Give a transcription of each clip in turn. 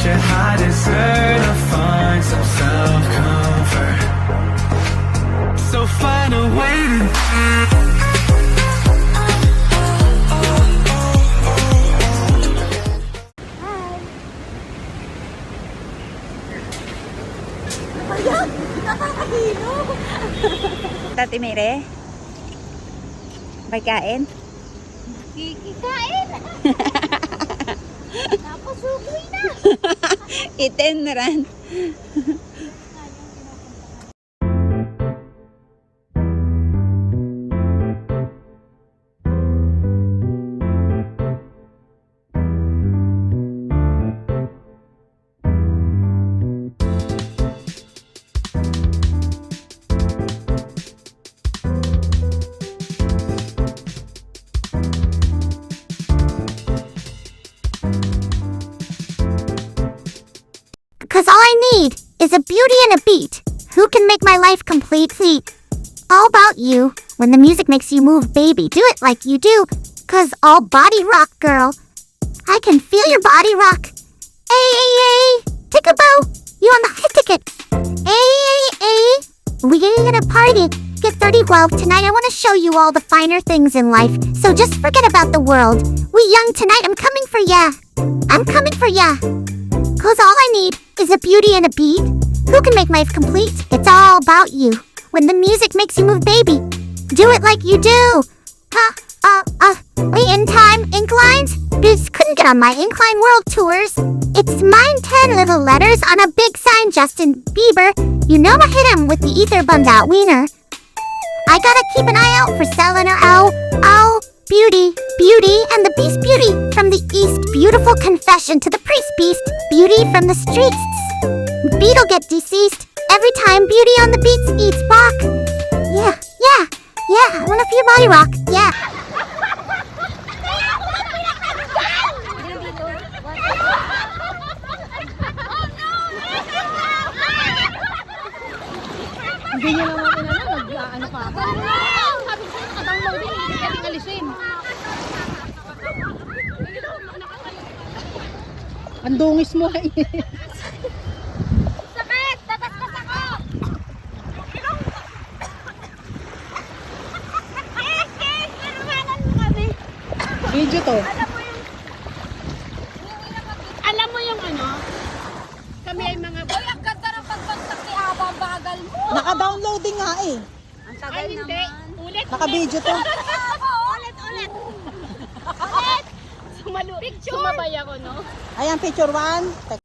your high desert or find some self-comfort. So find a way to Tati Mere? May kain? Kikikain! Napasugoy na! Iten na rin. Cause all I need is a beauty and a beat. Who can make my life complete? See, all about you. When the music makes you move, baby, do it like you do. Cause all body rock, girl. I can feel your body rock. Hey, take a bow. You on the high ticket. Hey, we gonna party. Get 30 well, tonight I wanna show you all the finer things in life. So just forget about the world. We young tonight, I'm coming for ya. I'm coming for ya. Cause all I need is a beauty and a beat. Who can make life complete? It's all about you. When the music makes you move, baby, do it like you do. Wait, in time, inclines? Biz couldn't get on my Incline World Tours. It's mine 10 little letters on a big sign, Justin Bieber. You know I hit him with the ether bummed out wiener. I gotta keep an eye out for Selena Ow, beauty, and the beast beauty from the east. Beautiful confession to the priest beast. Beauty from the streets. Beetle get deceased every time beauty on the beats eats rock. Yeah, I wanna feel your body rock. Yeah. Hindi nyo naman ano pa ako. Sabi ko sa'yo, naka-download din. Hindi pwedeng alisin. Ang dungis mo eh. Sakit! Tataskas ako! Nanuhanan mo kami. Video to. Alam mo yung ano? Kami ay mga... Uy, ang ganda ng pagbagsak ni Aba, ang bagal mo! Naka-downloading nga eh. Ang tagal Ay, hindi. naman. Ulit. Naka-video to. Ulit. Picture. Sumabay ako, no? Ayan, picture 1.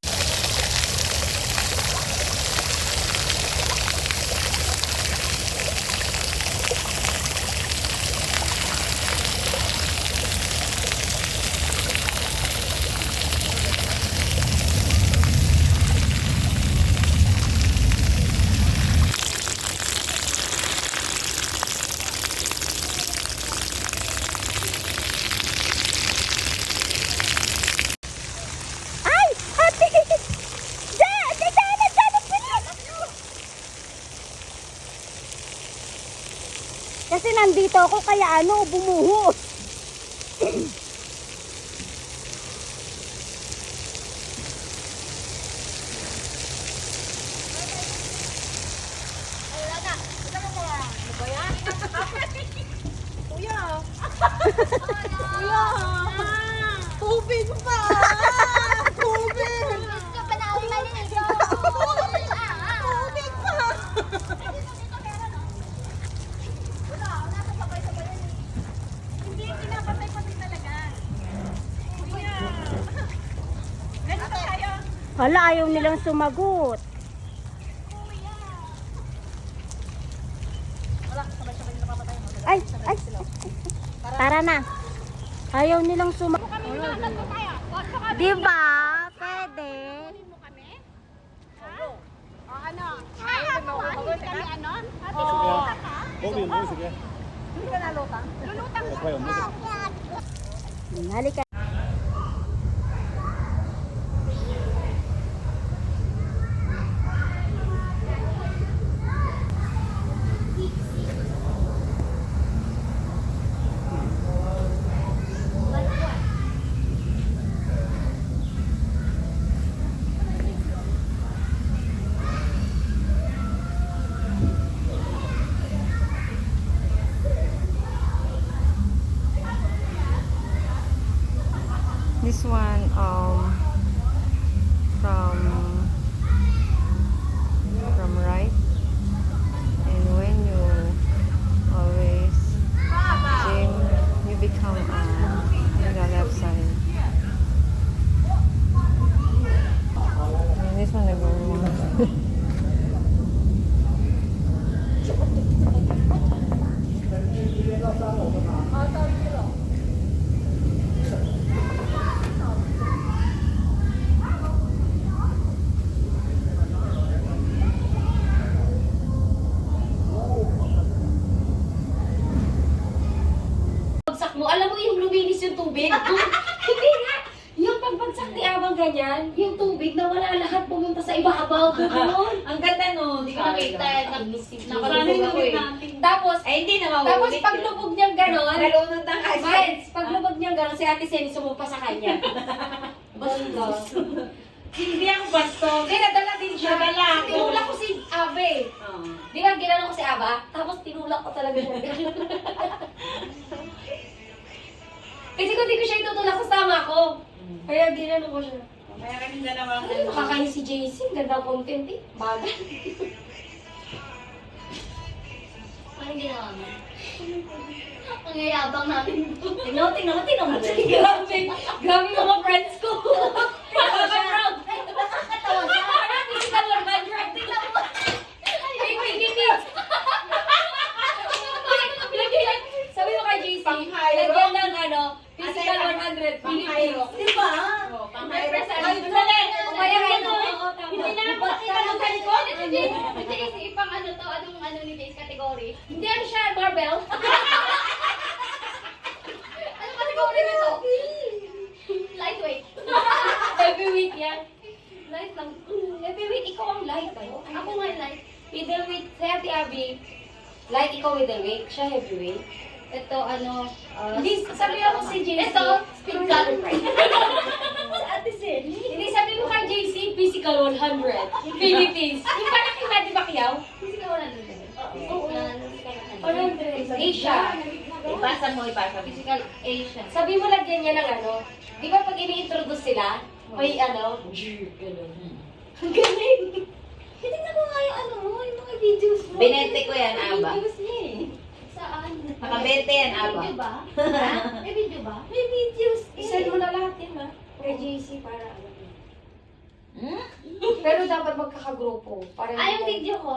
Kasi nandito ako kaya bumuhos. Tubig pa! Tubig! Tubig pa! Hala, ayaw nilang sumagot. Ay. Tara na. Ayaw nilang sumagot. Diba? Pwede. Halika. one from right, and when you always gym, you become on the left side. And this one I don't want. Pagbagsak mo, alam mo yung luminis yung tubig? Hindi nga! Yung pagbagsak ni Abang ganyan, yung tubig na wala lahat pumunta sa ibabaw. Ganoon. Ang ganda no, di ko nakita. Nakalubog ako eh. Tapos, Ay, hindi na tapos mauulit. paglubog niyang gano'n, Nalunod na kasi. Miles, paglubog niyang gano'n, si Ate Seni sumumpa sa kanya. Basta. Hindi ako basto. Hindi, nadala din siya. Nadala ako. Tinulak ko si Abe. Di ba, ginano ko si Aba? Tapos tinulak ko talaga siya. Kasi kung di ko siya itutulak, kasama ko. Kaya ginano ko siya. Kaya kami dalawang Ay, nakakain si JC. Ganda content eh. Bagay. Parang ginawa mo. Ang yayabang natin. Tingnan mo. Grabe. Grabe mga friends ko. Proud. Nakakatawa siya. Parang physical normal drug. Tingnan mo. Ay, pinipit. Sabi mo kay JC, lagyan ng physical 100. Pinipit. Diba? Kaya Hindi na lang sa likod. Hindi kasi ipang anong ni Jace category. Hindi ano siya, barbell. Ano category nito? Lightweight. Heavyweight yan. Light lang. Heavyweight, ikaw ang light. Ako nga light. Middleweight, si Ate Abby. Light, ikaw middleweight. Siya heavyweight. Ito Hindi, sabi ako si JC. Ito, speed color price. Ate Sen. Hindi, sabi ko kay JC, physical 100. Philippines. Yung malaki ba, di ba kiyaw? Kasi ka wala nun. Oo. 100. Asia. Ipasa mo. Physical Asia. Sabi mo lagyan niya ng di ba pag ini-introduce sila, may gano'n. Ang galing. Tingnan ko nga yung mga videos mo. Binente ko yan, Aba. Videos niya eh. Saan? Nakabente yan, May Aba. video ba? Ha? May video ba? May videos eh. Isend mo na lahat yun, ha? Kay JC para alam mo. Pero dapat magkakagrupo. Para Ay, yung video ko?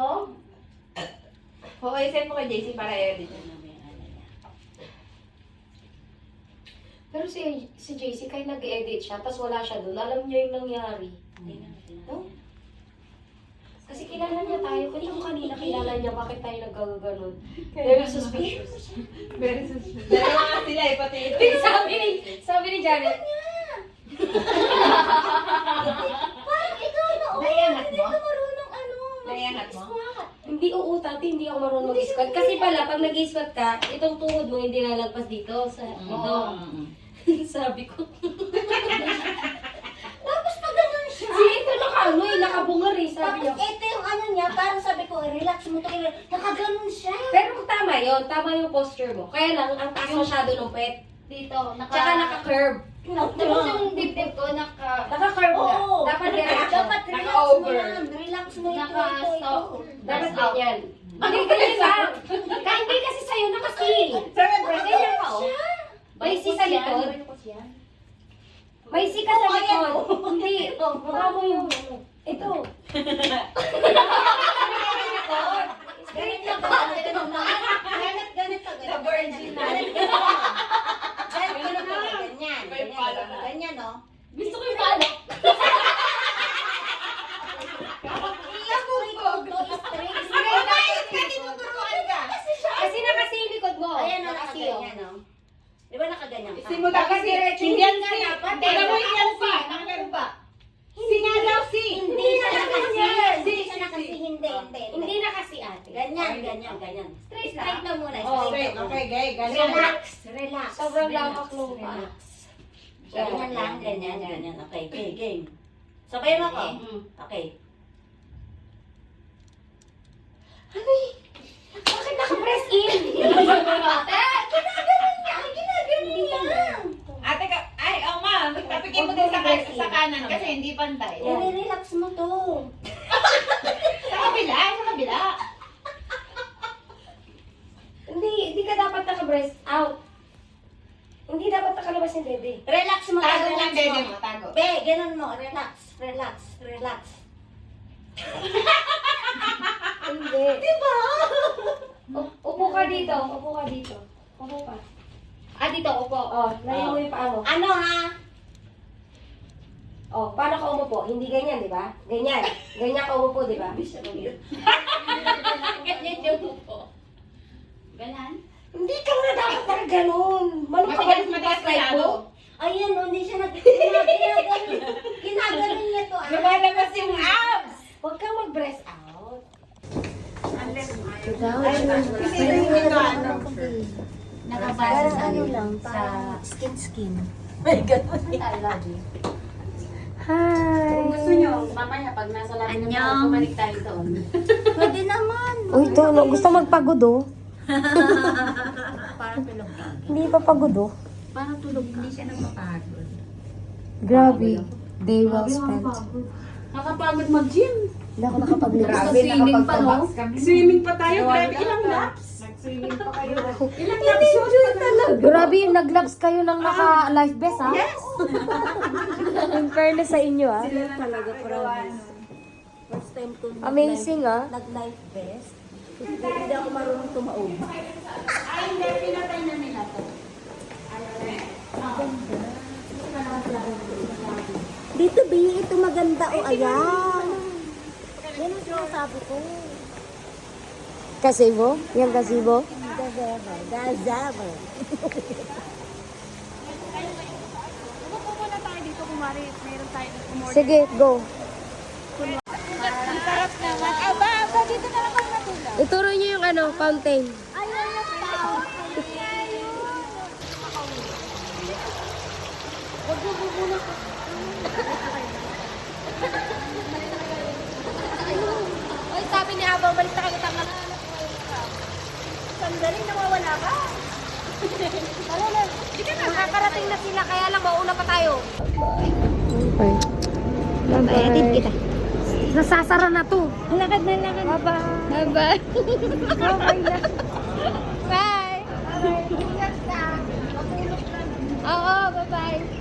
Oo, isend mo kay JC para i-edit na namin. Pero si JC, kahit nag-edit siya, tapos wala siya doon, alam niya yung nangyari. No? Kasi kilala niya tayo. Kaya kung kanina kilala niya, bakit tayo nagkagano'n? Very suspicious. Very suspicious. Dalawa nga sila eh, pati ito. sabi ni Janet, Parang ikaw na Naiangat Hindi mo? ka marunong Naiangat mo? mag-squat. hindi uutat, hindi ako marunong mag-squat. Kasi pala, pag nag-squat ka, itong tuhod mo hindi lalagpas dito. Ito. Sabi ko. Tapos pag ganun siya. Ito nakabungar eh, sabi niya. Tapos ito yung niya, parang sabi ko, relax mo to. Nakaganon siya. Pero tama yun, tama yung posture mo. Kaya lang, ang taas masyado ng pet. Dito, Tsaka naka-curve. Tapos yung dibdib ko, Naka-curve na. Oo. Dapat diretso. Dapat relax mo Naka-over. yan. Relax mo ito. Naka-stop. Dapat Naka-stop. ganyan. Hindi ganyan lang. Kahit hindi kasi sa'yo nakasi. Ganyan ka oh. May C sa likod. May C ka sa likod. Hindi. Baka mo yung ito. Ganit ka ba? Ganit ka. The virgin na. Ganyan, no? Gusto ko yung palo. Kasi nakasi yung likod mo. Ayan, no, Nakasi oh. nakaganyan, no? Di ba nakaganyan ka? Simula kasi Hindi yan nga si. dapat. Alam mo yan si. Nakakuba. Si nga daw si. Hindi siya nakasi. Hindi Si, siya si, nakasi. si. Hindi. Hindi nakasi ate. Ganyan. Straight lang muna. Oh, Straight. Okay, gay. Relax. Relax. Sobrang lapak nung Relax. pa. Ganyan lang. Ganyan. Okay, game. Sabayan mo ko. Okay. Bakit naka-press in? Ginaganon niya. Ate ka, ay, oh ma, Tapikin mo din sa kanan kasi hindi pantay. I-relax mo to. Sa kabila. Hindi ka dapat naka-breast out. Hindi dapat nakalabas yung dede. Relax mo. Tago relax lang dede mo. mo, tago. Be, ganun mo. Relax. Relax. Relax. Hindi. Diba? Upo ka dito. Upo ka. Dito, upo. Oh, layo mo yung paa mo. Ano ha? Oh, paano ka umupo? Hindi ganyan, di ba? Ganyan. Ganyan ka umupo, di ba? Ganyan yung upo. Ganan? Hindi ka nga dapat parang ganun. Manong ka ba Matigas like masyado. mo? Ayun, hindi siya ginaganon niya to. Lumalabas yung abs! Huwag kang mag-breast out. Parang ano lang, parang skin. May ganun. Kung gusto nyo, mamaya pag nasa labi ng tao, bumalik tayo doon. Pwede naman. Uy, gusto magpagod oh. Parang tulog ka. Hindi pa pagod oh. Parang tulog ka. Hindi siya nagpapagod. Grabe. Day well spent. Nakapagod mag-gym. Hindi ako nakapaglibot. Grabe, swimming pa, no? Swimming pa tayo, grabe, ilang laps? Grabe yung nag-labs kayo ng naka-life vest ha? Yes! In fairness sa inyo ha? Talaga, promise. First time ko Amazing ha? nag-life vest. Hindi ako marunong tumaob. Ay, hindi. Pinatay na nila to. Dito, B, ito maganda o ayan. Yan ang sinasabi ko. Gazebo? Yung gazebo? Gazebo. Sige, go. Sarap naman. Aba, dito na lang kami matulog. Ituro niyo yung ano, fountain. Ayun na tao. Huwag mo bubulong ko. Oy, sabi ni Abang, balik na kayo tanga. Sandali, nawawala ka. Tara na. Nakakarating na sila, kaya lang mauna pa tayo. Okay. Bye-bye. Atid kita. Nasasara na to. Lakad na, lakad. Bye-bye. Bye-bye. Bye-bye na. Bye. Bye. Ingat ka. Oo, bye-bye.